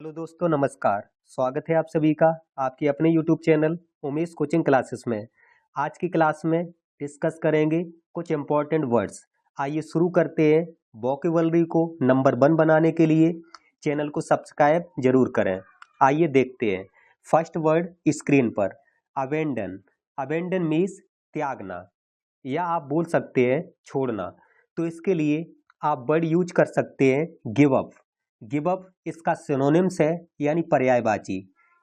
Hello दोस्तों, नमस्कार। स्वागत है आप सभी का आपके अपने YouTube channel Umesh coaching classes में। आज की क्लास में डिस्कस करेंगे कुछ इम्पोर्टेंट वर्ड्स। आइए शुरू करते हैं। वोकेबलरी को नंबर 1 बनाने के लिए चैनल को सब्सक्राइब जरूर करें। आइए देखते हैं। फर्स्ट वर्ड स्क्रीन पर, अबेंडन। अबेंडन मीन्स त्यागना, या आप बोल सकते हैं छोड़ना। तो इसके लिए आप वर्ड यूज कर सकते हैं गिव अप। गिव अप इसका सिनोनिम्स है, यानी पर्यायवाची।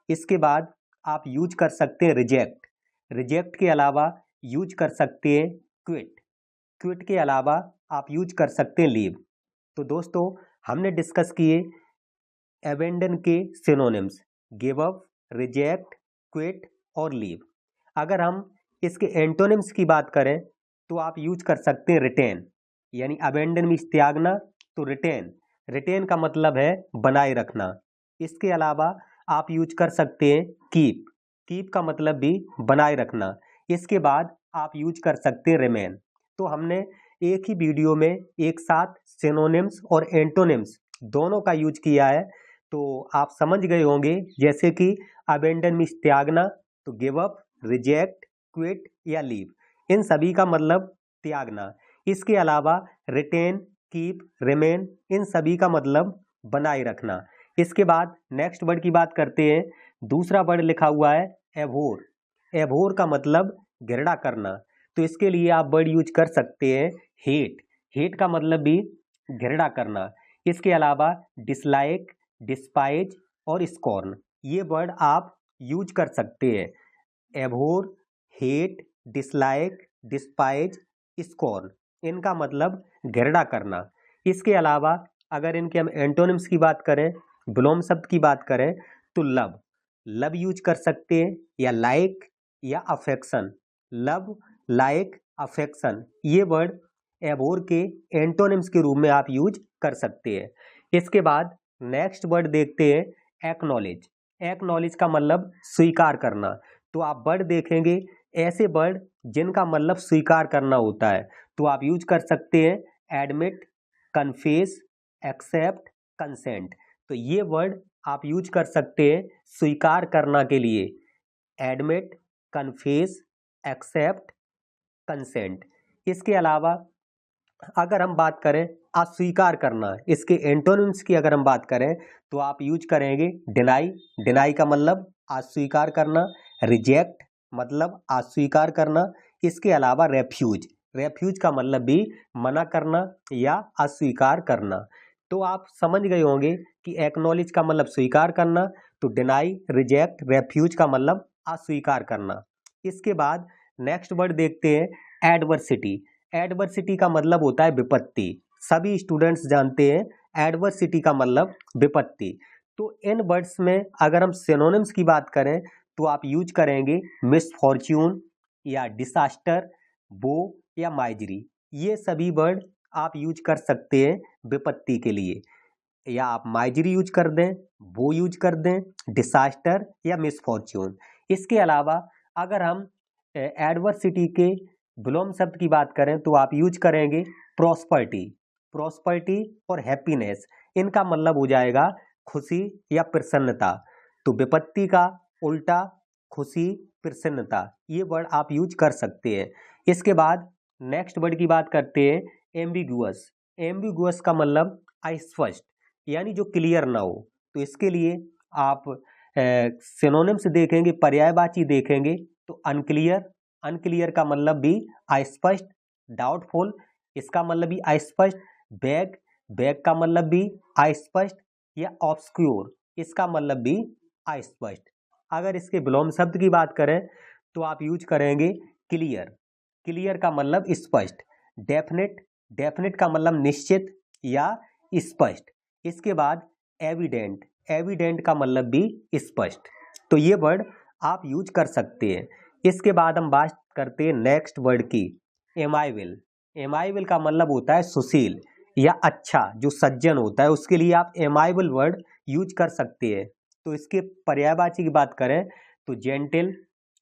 इसके बाद आप यूज कर सकते हैं रिजेक्ट। रिजेक्ट के अलावा यूज कर सकते हैं क्विट। क्विट के अलावा आप यूज कर सकते हैं लीव। तो दोस्तों, हमने डिस्कस किए एबेंडन के synonyms give up, reject, quit और लीव। अगर हम इसके एंटोनिम्स की बात करें तो आप यूज कर सकते हैं रिटेन। यानी अबेंडन मीन्स त्यागना, तो रिटेन। रिटेन का मतलब है बनाए रखना। इसके अलावा आप यूज कर सकते हैं कीप। कीप का मतलब भी बनाए रखना। इसके बाद आप यूज कर सकते हैं रिमेन। तो हमने एक ही वीडियो में एक साथ सिनोनिम्स और एंटोनिम्स दोनों का यूज किया है। तो आप समझ गए होंगे, जैसे कि अबेंडन मीन्स त्यागना, तो गिव अप, रिजेक्ट, क्विट या लीव। इन सभी का मतलब त्यागना। इसके अलावा रिटेन, कीप, रिमेन, इन सभी का मतलब बनाए रखना। इसके बाद नेक्स्ट वर्ड की बात करते हैं। दूसरा वर्ड लिखा हुआ है एभोर। एभोर का मतलब घृणा करना। तो इसके लिए आप वर्ड यूज कर सकते हैं हेट। हेट का मतलब भी घृणा करना। इसके अलावा डिसलाइक, डिस्पाइज और स्कॉर्न, ये वर्ड आप यूज कर सकते हैं। एभोर, हेट, डिसलाइक, डिस्पाइज, स्कॉर्न, इनका मतलब घृणा करना। इसके अलावा अगर इनके हम एंटोनिम्स की बात करें, विलोम शब्द की बात करें, तो लव। लव यूज कर सकते हैं, या लाइक, या अफेक्शन। लव, लाइक, अफेक्शन, ये वर्ड एभोर के एंटोनिम्स के रूप में आप यूज कर सकते हैं। इसके बाद नेक्स्ट वर्ड देखते हैं एक्नॉलेज। एक्नॉलेज का मतलब स्वीकार करना। तो आप वर्ड देखेंगे ऐसे वर्ड जिनका मतलब स्वीकार करना होता है, तो आप यूज कर सकते हैं एडमिट, कन्फेस, एक्सेप्ट, कंसेंट। तो ये वर्ड आप यूज कर सकते हैं स्वीकार करना के लिए। Admit, confess, accept, consent. इसके अलावा अगर हम बात करें अस्वीकार करना, इसके एंटोनिम्स की अगर हम बात करें तो आप यूज करेंगे डिनाई। डिनाई का मतलब अस्वीकार करना। रिजेक्ट मतलब अस्वीकार करना। इसके अलावा रेफ्यूज। रेफ्यूज का मतलब भी मना करना या अस्वीकार करना। तो आप समझ गए होंगे कि एक्नॉलेज का मतलब स्वीकार करना, तो डिनाई, रिजेक्ट, रेफ्यूज का मतलब अस्वीकार करना। इसके बाद नेक्स्ट वर्ड देखते हैं एडवर्सिटी। एडवर्सिटी का मतलब होता है विपत्ति। सभी स्टूडेंट्स जानते हैं एडवर्सिटी का मतलब विपत्ति। तो इन वर्ड्स में अगर हम सिनोनिम्स की बात करें तो आप यूज करेंगे मिसफॉर्च्यून, या डिसास्टर, वो, या माइजरी। ये सभी वर्ड आप यूज कर सकते हैं विपत्ति के लिए। या आप माइजरी यूज कर दें, वो यूज कर दें, डिसास्टर या मिसफॉर्च्यून। इसके अलावा अगर हम एडवर्सिटी के विलोम शब्द की बात करें तो आप यूज करेंगे प्रॉस्पर्टी। प्रॉस्पर्टी और हैप्पीनेस, इनका मतलब हो जाएगा खुशी या प्रसन्नता। तो विपत्ति का उल्टा खुशी, प्रसन्नता, ये वर्ड आप यूज कर सकते हैं। इसके बाद नेक्स्ट वर्ड की बात करते हैं एम्बिगुअस। एम्बिगुअस का मतलब अस्पष्ट, यानी जो क्लियर ना हो। तो इसके लिए आप सिनोनिम्स देखेंगे, पर्यायवाची देखेंगे, तो अनक्लियर। अनक्लियर का मतलब भी अस्पष्ट। डाउटफुल, इसका मतलब भी अस्पष्ट। बैग, बैग का मतलब भी अस्पष्ट। या ऑब्सक्योर, इसका मतलब भी अस्पष्ट। अगर इसके विलोम शब्द की बात करें तो आप यूज करेंगे क्लियर। क्लियर का मतलब स्पष्ट। डेफिनेट, डेफिनेट का मतलब निश्चित या स्पष्ट। इसके बाद एविडेंट, एविडेंट का मतलब भी स्पष्ट। तो ये वर्ड आप यूज कर सकते हैं। इसके बाद हम बात करते हैं नेक्स्ट वर्ड की, एमाइबल। एमाइबल का मतलब होता है सुशील या अच्छा, जो सज्जन होता है उसके लिए आप एमाइबल वर्ड यूज कर सकते हैं। तो इसके पर्यायवाची की बात करें तो जेंटल,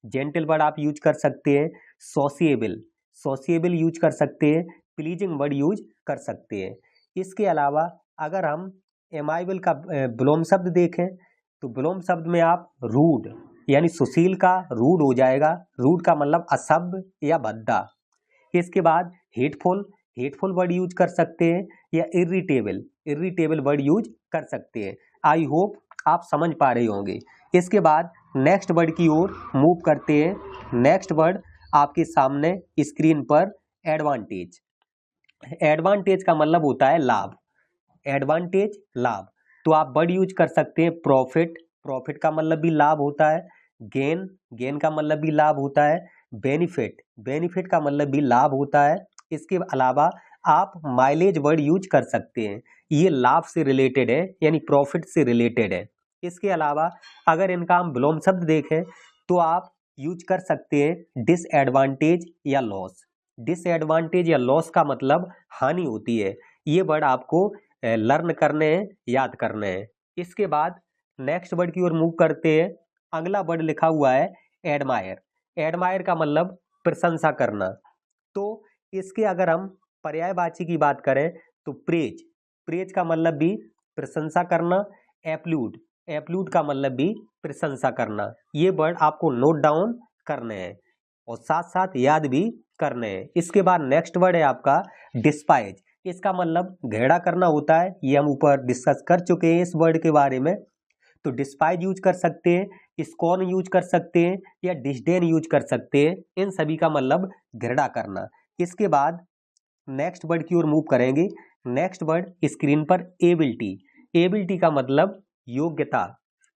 जेंटल वर्ड आप यूज कर सकते हैं। सोशिएबल, सोशिएबल यूज कर सकते हैं। प्लीजिंग वर्ड यूज कर सकते हैं। इसके अलावा अगर हम एमाइबल का विलोम शब्द देखें तो विलोम शब्द में आप रूड यानी सुशील का रूड हो जाएगा। रूड का मतलब असभ्य या भद्दा। इसके बाद हेटफुल, हेटफुल वर्ड यूज कर सकते हैं, या इरिटेबल, इरिटेबल वर्ड यूज कर सकते हैं। आई होप आप समझ पा रहे होंगे। इसके बाद नेक्स्ट वर्ड की ओर मूव करते हैं। नेक्स्ट वर्ड आपके सामने स्क्रीन पर एडवांटेज। एडवांटेज का मतलब होता है लाभ। एडवांटेज लाभ, तो आप वर्ड यूज कर सकते हैं प्रॉफिट, प्रॉफिट का मतलब भी लाभ होता है। गेन, गेन का मतलब भी लाभ होता है। बेनिफिट, बेनिफिट का मतलब भी लाभ होता है। इसके अलावा आप माइलेज वर्ड यूज कर सकते हैं, ये लाभ से रिलेटेड है यानी प्रॉफिट से रिलेटेड है। इसके अलावा अगर इनका हम विलोम शब्द देखें तो आप यूज कर सकते हैं डिसएडवांटेज या लॉस। डिसएडवांटेज या लॉस का मतलब हानि होती है। ये वर्ड आपको लर्न करने हैं, याद करने हैं। इसके बाद नेक्स्ट वर्ड की ओर मूव करते हैं। अगला वर्ड लिखा हुआ है एडमायर। एडमायर का मतलब प्रशंसा करना। तो इसके अगर हम पर्यायवाची की बात करें तो प्रेज, प्रेज का मतलब भी प्रशंसा करना। एप्लूड, एप्लूड का मतलब भी प्रशंसा करना। ये वर्ड आपको नोट डाउन करने हैं और साथ साथ याद भी करने हैं। इसके बाद नेक्स्ट वर्ड है आपका डिस्पाइज। इसका मतलब घृणा करना होता है, ये हम ऊपर डिस्कस कर चुके हैं इस वर्ड के बारे में। तो डिस्पाइज यूज कर सकते हैं, स्कॉर्न यूज कर सकते हैं, या डिसडेन यूज कर सकते हैं। इन सभी का मतलब घृणा करना। इसके बाद नेक्स्ट वर्ड की ओर मूव करेंगे। नेक्स्ट वर्ड स्क्रीन पर एबिलिटी। एबिलिटी का मतलब योग्यता।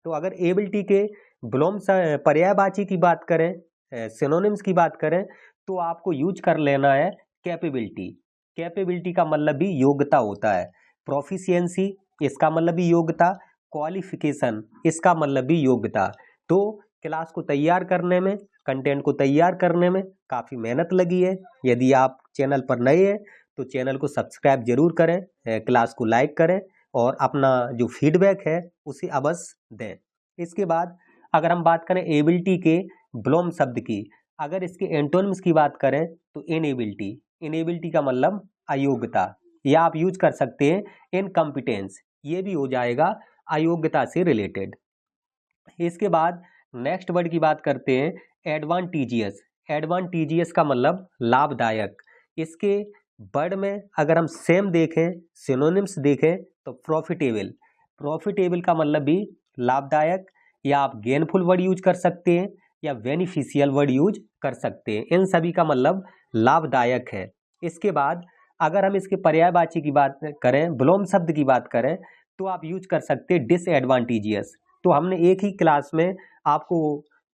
तो अगर एबिलिटी के विलोम पर्यायवाची की बात करें, सिनोनिम्स की बात करें, तो आपको यूज कर लेना है कैपेबिलिटी। कैपेबिलिटी का मतलब भी योग्यता होता है। प्रोफिशिएंसी, इसका मतलब भी योग्यता। क्वालिफिकेशन, इसका मतलब भी योग्यता। तो क्लास को तैयार करने में, कंटेंट को तैयार करने में काफ़ी मेहनत लगी है। यदि आप चैनल पर नए हैं तो चैनल को सब्सक्राइब जरूर करें, क्लास को लाइक करें और अपना जो फीडबैक है उसे अवश्य दें। इसके बाद अगर हम बात करें एबिलिटी के विलोम शब्द की, अगर इसके एंटोनिम्स की बात करें तो इनएबिलिटी। इनएबिलिटी का मतलब अयोग्यता, या आप यूज कर सकते हैं इनकम्पिटेंस, ये भी हो जाएगा अयोग्यता से रिलेटेड। इसके बाद नेक्स्ट वर्ड की बात करते हैं एडवांटीजियस। एडवांटीजियस का मतलब लाभदायक। इसके वर्ड में अगर हम सेम देखें, सिनोनिम्स देखें तो प्रॉफिटेबल। प्रॉफिटेबल का मतलब भी लाभदायक, या आप गेनफुल वर्ड यूज कर सकते हैं, या बेनिफिशियल वर्ड यूज कर सकते हैं। इन सभी का मतलब लाभदायक है। इसके बाद अगर हम इसके पर्यायवाची की बात करें, विलोम शब्द की बात करें, तो आप यूज कर सकते हैं डिसएडवांटीजियस। तो हमने एक ही क्लास में आपको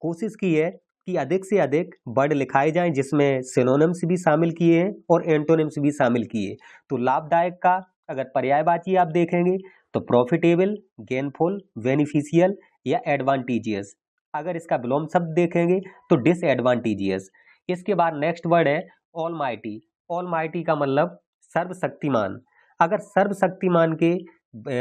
कोशिश की है कि अधिक से अधिक वर्ड लिखाए जाएं जिसमें सिनोनिम्स भी शामिल किए हैं और एंटोनिम्स भी शामिल किए। तो लाभदायक का अगर पर्यायवाची आप देखेंगे तो प्रॉफिटेबल, गेनफुल, बेनिफिशियल या एडवांटीजियस। अगर इसका विलोम शब्द देखेंगे तो डिसएडवांटीजियस। इसके बाद नेक्स्ट वर्ड है ऑलमाइटी। ऑलमाइटी का मतलब सर्वशक्तिमान। अगर सर्वशक्तिमान के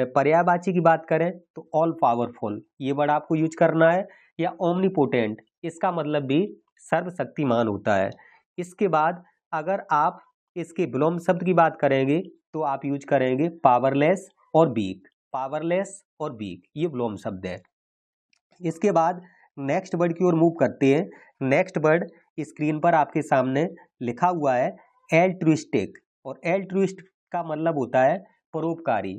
पर्यायवाची की बात करें तो ऑल पावरफुल, ये वर्ड आपको यूज करना है। या ओमनीपोटेंट, इसका मतलब भी सर्वशक्तिमान होता है। इसके बाद अगर आप इसके विलोम शब्द की बात करेंगे तो आप यूज करेंगे पावरलेस और वीक। पावरलेस और वीक ये विलोम शब्द है। इसके बाद नेक्स्ट वर्ड की ओर मूव करते हैं। नेक्स्ट वर्ड स्क्रीन पर आपके सामने लिखा हुआ है एल्ट्रुइस्टिक, और एल्ट्रुइस्ट का मतलब होता है परोपकारी।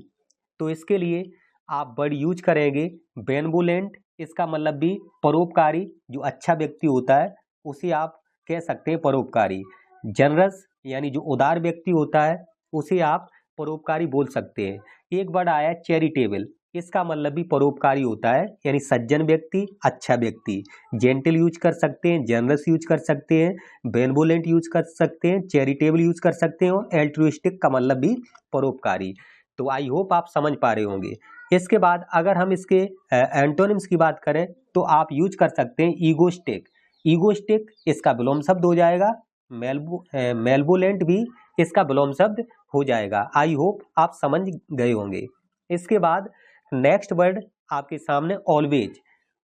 तो इसके लिए आप वर्ड यूज करेंगे बेनवोलेंट। इसका मतलब भी परोपकारी, जो अच्छा व्यक्ति होता है उसे आप कह सकते हैं परोपकारी। जनरस यानी जो उदार व्यक्ति होता है उसे आप परोपकारी बोल सकते हैं। एक वर्ड आया है चैरिटेबल, इसका मतलब भी परोपकारी होता है यानी सज्जन व्यक्ति, अच्छा व्यक्ति। जेंटल यूज कर सकते हैं, जनरस यूज कर सकते हैं, बेनवोलेंट यूज कर सकते हैं, चैरिटेबल यूज कर सकते हैं, और एल्ट्रुइस्टिक का मतलब भी परोपकारी। तो आई होप आप समझ पा रहे होंगे। इसके बाद अगर हम इसके एंटोनिम्स की बात करें तो आप यूज कर सकते हैं ईगोस्टिक। ईगोस्टिक इसका विलोम शब्द हो जाएगा। मेलवोलेंट भी इसका विलोम शब्द हो जाएगा। आई होप आप समझ गए होंगे। इसके बाद नेक्स्ट वर्ड आपके सामने ऑलवेज।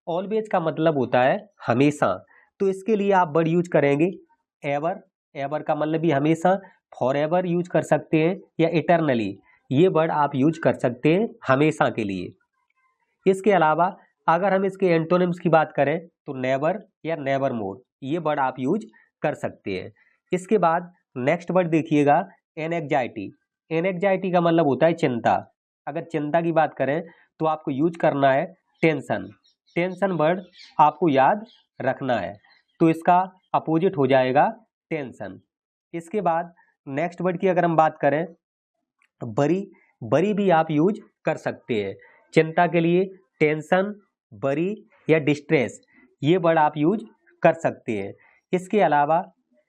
ऑलवेज का मतलब होता है हमेशा। तो इसके लिए आप वर्ड यूज करेंगे एवर। एवर का मतलब भी हमेशा। फॉर एवर यूज कर सकते हैं, या इटरनली। ये वर्ड आप यूज कर सकते हैं हमेशा के लिए। इसके अलावा अगर हम इसके एंटोनिम्स की बात करें तो नेवर या नेवर मोर, ये वर्ड आप यूज कर सकते हैं। इसके बाद नेक्स्ट वर्ड देखिएगा, एनेक्जाइटी। एनेक्जाइटी का मतलब होता है चिंता। अगर चिंता की बात करें तो आपको यूज करना है टेंशन। टेंशन वर्ड आपको याद रखना है, तो इसका अपोजिट हो जाएगा टेंशन। इसके बाद नेक्स्ट वर्ड की अगर हम बात करें, बरी। बरी भी आप यूज कर सकते हैं चिंता के लिए। टेंशन, बरी या डिस्ट्रेस, ये वर्ड आप यूज कर सकते हैं। इसके अलावा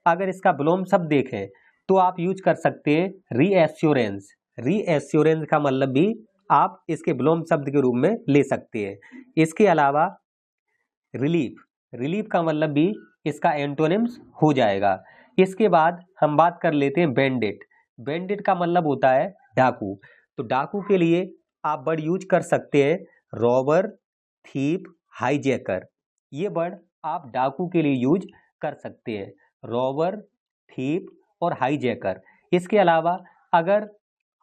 अगर इसका विलोम शब्द देखें तो आप यूज कर सकते हैं रीएश्योरेंस। रीएश्योरेंस का मतलब भी आप इसके विलोम शब्द के रूप में ले सकते हैं। इसके अलावा रिलीफ, रिलीफ का मतलब भी इसका एंटोनिम्स हो जाएगा। इसके बाद हम बात कर लेते हैं बैंडिट। बैंडिट का मतलब होता है डाकू। तो डाकू के लिए आप वर्ड यूज कर सकते हैं रॉबर, थीप, हाईजैकर। ये वर्ड आप डाकू के लिए यूज कर सकते हैं, रॉबर, थीप और हाईजैकर। इसके अलावा अगर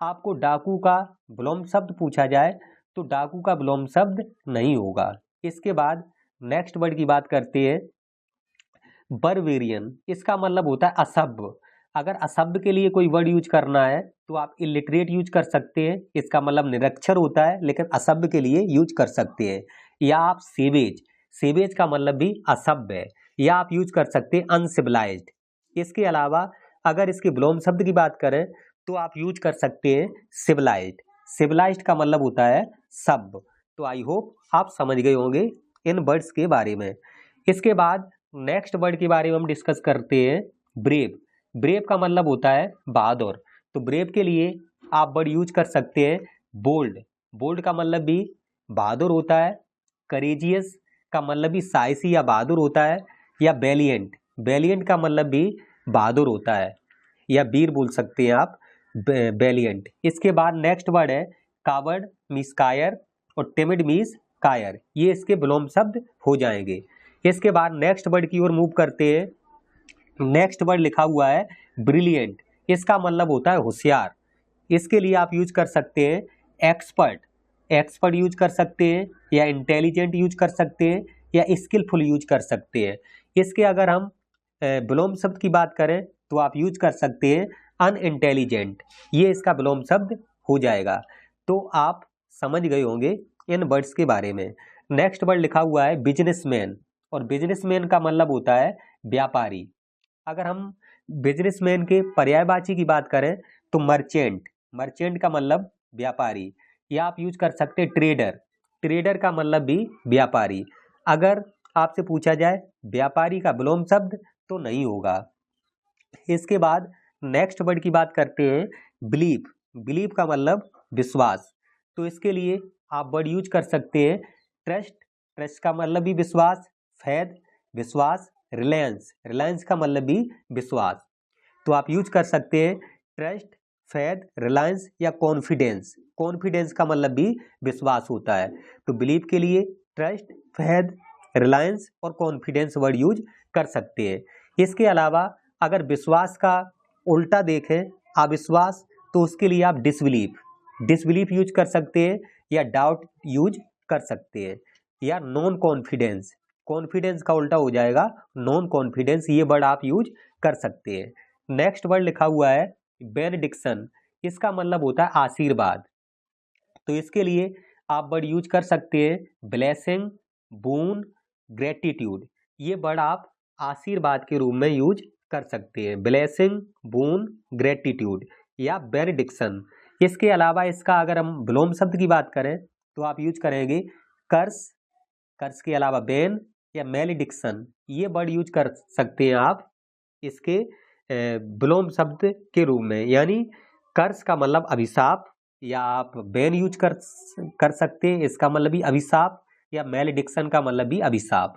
आपको डाकू का विलोम शब्द पूछा जाए तो डाकू का विलोम शब्द नहीं होगा। इसके बाद नेक्स्ट वर्ड की बात करते हैं, बर्बेरियन। इसका मतलब होता है असभ्य। अगर असभ्य के लिए कोई वर्ड यूज करना है तो आप इलिटरेट यूज कर सकते हैं, इसका मतलब निरक्षर होता है, लेकिन असभ्य के लिए यूज कर सकते हैं। या आप सेवेज, सेवेज का मतलब भी असभ्य है। या आप यूज कर सकते हैं अनसिविलाइज्ड। इसके अलावा अगर इसके विलोम शब्द की बात करें तो आप यूज कर सकते हैं सिविलाइज्ड। सिविलाइज्ड का मतलब होता है सभ्य। तो आई होप आप समझ गए होंगे इन वर्ड्स के बारे में। इसके बाद नेक्स्ट वर्ड के बारे में हम डिस्कस करते हैं, ब्रेव। ब्रेव का मतलब होता है बहादुर। तो ब्रेव के लिए आप वर्ड यूज कर सकते हैं बोल्ड। बोल्ड का मतलब भी बहादुर होता है। करेजियस का मतलब भी साहसी या बहादुर होता है। या बेलियंट, बेलियंट का मतलब भी बहादुर होता है या वीर बोल सकते हैं आप, बेलियंट। इसके बाद नेक्स्ट वर्ड है कावर्ड मीस कायर और टिमिड मीस कायर, ये इसके विलोम शब्द हो जाएंगे। इसके बाद नेक्स्ट वर्ड की ओर मूव करते हैं। नेक्स्ट वर्ड लिखा हुआ है ब्रिलियंट। इसका मतलब होता है होशियार। इसके लिए आप यूज कर सकते हैं एक्सपर्ट। एक्सपर्ट यूज कर सकते हैं या इंटेलिजेंट यूज कर सकते हैं या स्किलफुल यूज कर सकते हैं। इसके अगर हम विलोम शब्द की बात करें तो आप यूज कर सकते हैं अनइंटेलिजेंट, ये इसका विलोम शब्द हो जाएगा। तो आप समझ गए होंगे इन वर्ड्स के बारे में। नेक्स्ट वर्ड लिखा हुआ है बिजनेसमैन, और बिजनेसमैन का मतलब होता है व्यापारी। अगर हम बिजनेसमैन के पर्यायवाची की बात करें तो मर्चेंट। मर्चेंट का मतलब व्यापारी। या आप यूज कर सकते हैं ट्रेडर। ट्रेडर का मतलब भी व्यापारी। अगर आपसे पूछा जाए व्यापारी का विलोम शब्द तो नहीं होगा। इसके बाद नेक्स्ट वर्ड की बात करते हैं बिलीव। बिलीव का मतलब विश्वास। तो इसके लिए आप वर्ड यूज कर सकते हैं ट्रस्ट। ट्रस्ट का मतलब भी विश्वास। फैद, विश्वास। रिलायंस, रिलायंस का मतलब भी विश्वास। तो आप यूज कर सकते हैं ट्रस्ट, फैद, रिलायंस या कॉन्फिडेंस। कॉन्फिडेंस का मतलब भी विश्वास होता है। तो बिलीव के लिए ट्रस्ट, फैद, रिलायंस और कॉन्फिडेंस वर्ड यूज कर सकते हैं। इसके अलावा अगर विश्वास का उल्टा देखें अविश्वास, तो उसके लिए आप डिसबिलीव, डिसबिलीव यूज कर सकते हैं या डाउट यूज कर सकते हैं। या नॉन कॉन्फिडेंस, कॉन्फिडेंस का उल्टा हो जाएगा नॉन कॉन्फिडेंस, ये वर्ड आप यूज कर सकते हैं। नेक्स्ट वर्ड लिखा हुआ है बेनेडिक्शन। इसका मतलब होता है आशीर्वाद। तो इसके लिए आप वर्ड यूज कर सकते हैं ब्लेसिंग, बून, ग्रेटिट्यूड। ये वर्ड आप आशीर्वाद के रूप में यूज कर सकते हैं, ब्लेसिंग, बून, ग्रेटिट्यूड या बेनेडिक्शन। इसके अलावा इसका अगर हम विलोम शब्द की बात करें तो आप यूज करेंगे कर्स, कर्स के अलावा बेन या मेलिडिक्शन, ये वर्ड यूज कर सकते हैं आप इसके विलोम शब्द के रूप में। यानी कर्स का मतलब अभिशाप, या आप बेन यूज कर सकते हैं, इसका मतलब भी अभिशाप। या मेलिडिक्शन का मतलब भी अभिशाप।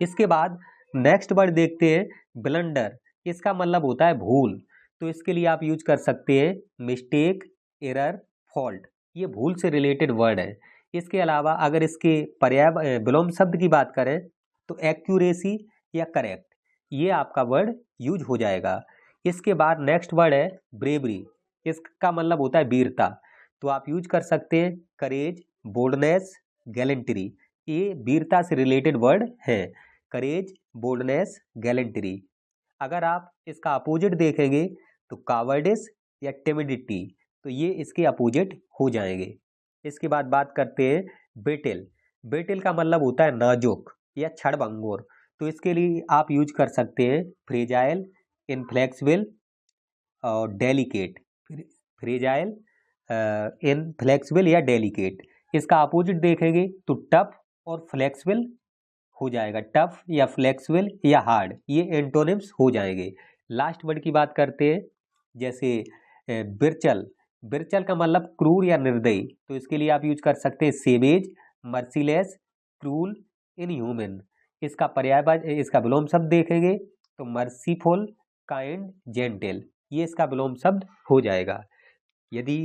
इसके बाद नेक्स्ट वर्ड देखते हैं ब्लंडर। इसका मतलब होता है भूल। तो इसके लिए आप यूज कर सकते हैं मिस्टेक, एरर, फॉल्ट, ये भूल से रिलेटेड वर्ड है। इसके अलावा अगर इसके पर्याय विलोम शब्द की बात करें तो एक्यूरेसी या करेक्ट, ये आपका वर्ड यूज हो जाएगा। इसके बाद नेक्स्ट वर्ड है ब्रेवरी। इसका मतलब होता है वीरता, तो आप यूज कर सकते हैं करेज, बोल्डनेस, गैलेंट्री। ये वीरता से रिलेटेड वर्ड है, करेज, बोल्डनेस, गैलेंट्री। अगर आप इसका अपोजिट देखेंगे तो कावर्डिस या टिमिडिटी, तो ये इसके अपोजिट हो जाएंगे। इसके बाद बात करते हैं ब्रिटिल। ब्रिटिल का मतलब होता है नाजुक या क्षणभंगुर, तो इसके लिए आप यूज कर सकते हैं फ्रेजाइल, इनफ्लेक्सिबल और डेलिकेट। फ्रेजाइल, इनफ्लेक्सिबल या डेलिकेट। इसका अपोजिट देखेंगे तो टफ और फ्लेक्सिबल हो जाएगा, टफ या फ्लेक्सिबल या हार्ड, ये एंटोनिम्स हो जाएंगे। लास्ट वर्ड की बात करते हैं, जैसे बिरचल। बिरचल का मतलब क्रूर या निर्दयी, तो इसके लिए आप यूज कर सकते हैं सेवेज, मर्सीलेस, क्रूल, इनह्यूमन। इसका पर्यायवाची, इसका विलोम शब्द देखेंगे तो मर्सीफुल, काइंड, जेंटल, ये इसका विलोम शब्द हो जाएगा। यदि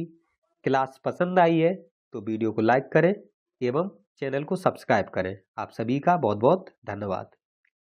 क्लास पसंद आई है तो वीडियो को लाइक करें एवं चैनल को सब्सक्राइब करें। आप सभी का बहुत बहुत धन्यवाद।